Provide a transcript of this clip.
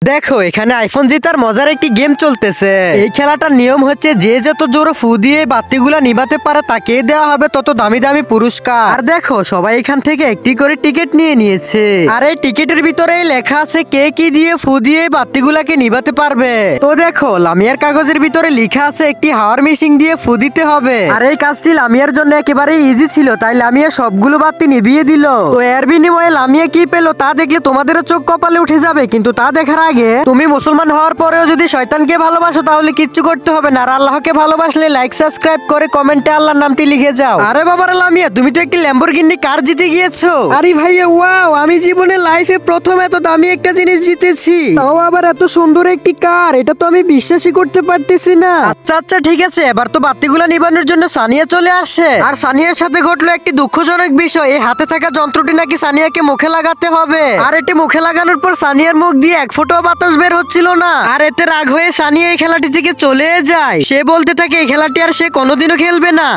দেখো এখানে আইফোন জেতার মজার একটি গেম চলতেছে। এই খেলাটার নিয়ম হচ্ছে যে যত জোরে ফু দিয়ে বাতিগুলা নিভাতে পারে তাকে দেওয়া হবে তত দামি দামি পুরস্কার। আর দেখো সবাই এখান থেকে একটি করে টিকিট নিয়ে নিয়েছে, আর এই টিকিটের ভিতরে লেখা আছে কে কি দিয়ে ফু দিয়ে বাতিগুলাকে নিভাতে পারবে। তো দেখো লামিয়ার কাগজের ভিতরে লেখা আছে একটি হাওয়ার মেশিন দিয়ে ফু দিতে হবে। আর এই কাজটি লামিয়ার জন্য একেবারে ইজি ছিল, তাই লামিয়া সবগুলো বাতি নিভিয়ে দিল। তো এর বিনিময়ে লামিয়া কি পেলো তা দেখলে তোমাদেরও চোখ কপালে উঠে যাবে। কিন্তু তা দেখার আগে তুমি মুসলমান হওয়ার পরেও যদি শয়তানকে ভালোবাসো তাহলে কিচ্ছু করতে হবে না। আর আল্লাহকে ভালোবাসলে লাইক সাবস্ক্রাইব করে কমেন্টে আল্লাহর নামটি লিখে যাও। আরে বাবারা লামিয়া, তুমি তো একটি ল্যাম্বরগিনি কার জিতে গিয়েছো। আরে ভাইয়া ওয়াও, আমি জীবনে লাইফে প্রথম এত দামি একটা জিনিস জিতেছি, তাও আবার এত সুন্দর একটি কার। এটা তো আমি বিশ্বাসই করতে পারতেছি না। আচ্ছা আচ্ছা ঠিক আছে, এবার তো বাতিগুলো নিবানোর জন্য সানিয়া চলে আসে। আর সানিয়ার সাথে ঘটলো একটি দুঃখজনক বিষয়। এই হাতে থাকা যন্ত্রটি নাকি সানিয়াকে মুখে লাগাতে হবে। আর এটি মুখে লাগানোর পর সানিয়ার মুখ দিয়ে এক ফোঁটাও বাতাস বের হচ্ছিল না। আর এতে রাগ হয়ে সানিয়া এই খেলাটি থেকে চলে যায়। সে বলতে থাকে এই খেলাটি আর সে কোনোদিনও খেলবে না।